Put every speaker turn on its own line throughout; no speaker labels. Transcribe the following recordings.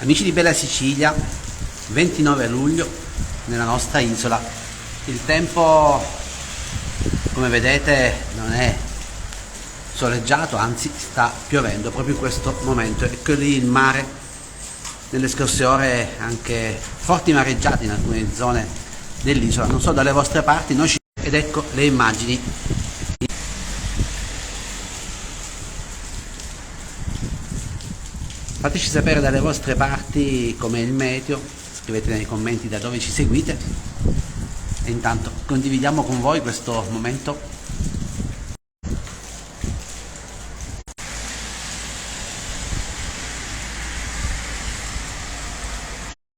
Amici di Bella Sicilia, 29 luglio nella nostra isola. Il tempo, come vedete, non è soleggiato, anzi sta piovendo proprio in questo momento. Ecco lì il mare, nelle scorse ore anche forti mareggiate in alcune zone dell'isola, non so dalle vostre parti, ed ecco le immagini. Fateci sapere dalle vostre parti com'è il meteo, scrivete nei commenti da dove ci seguite e intanto condividiamo con voi questo momento.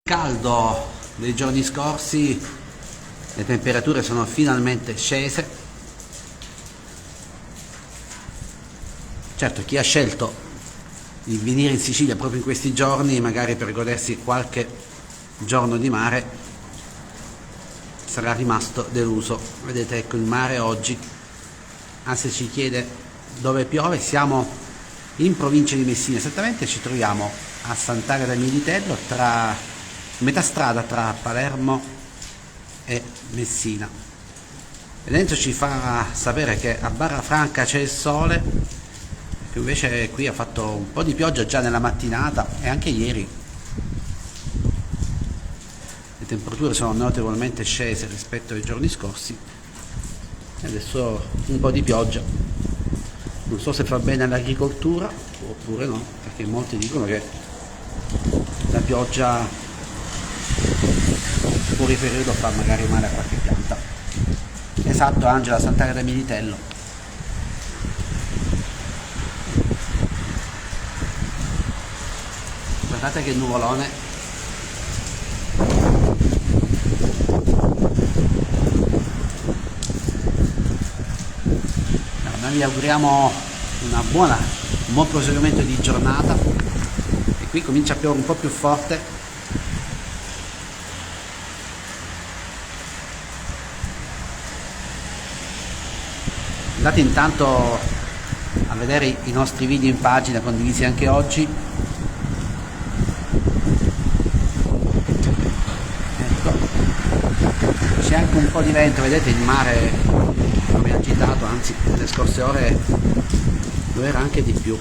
Caldo dei giorni scorsi, le temperature sono finalmente scese. Certo, chi ha scelto di venire in Sicilia proprio in questi giorni, magari per godersi qualche giorno di mare, sarà rimasto deluso. Vedete, ecco il mare oggi, se ci chiede dove piove, siamo in provincia di Messina, esattamente ci troviamo a Sant'Agata del Militello, tra metà strada tra Palermo e Messina. E dentro ci fa sapere che a Barra Franca c'è il sole, che invece qui ha fatto un po' di pioggia già nella mattinata e anche ieri. Le temperature sono notevolmente scese rispetto ai giorni scorsi e adesso un po' di pioggia. Non so se fa bene all'agricoltura oppure no, perché molti dicono che la pioggia fuori periodo fa magari male a qualche pianta. Esatto, Angela, Sant'Agata del Militello. Guardate che nuvolone. Allora, noi vi auguriamo un buon proseguimento di giornata e qui comincia a piovere un po' più forte. Andate intanto a vedere i nostri video in pagina condivisi anche oggi. C'è anche un po' di vento, vedete il mare come è agitato, anzi nelle scorse ore lo era anche di più.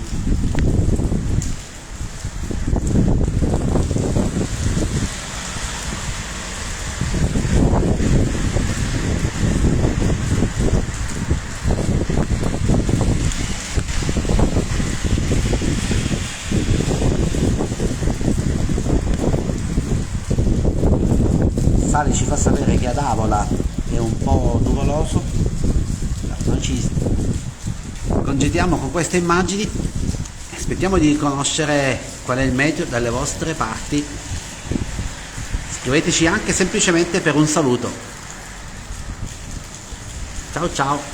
Sale ci fa sapere che ad Avola è un po' nuvoloso. Noi ci congediamo con queste immagini e aspettiamo di conoscere qual è il meteo dalle vostre parti. Scriveteci anche semplicemente per un saluto. Ciao ciao!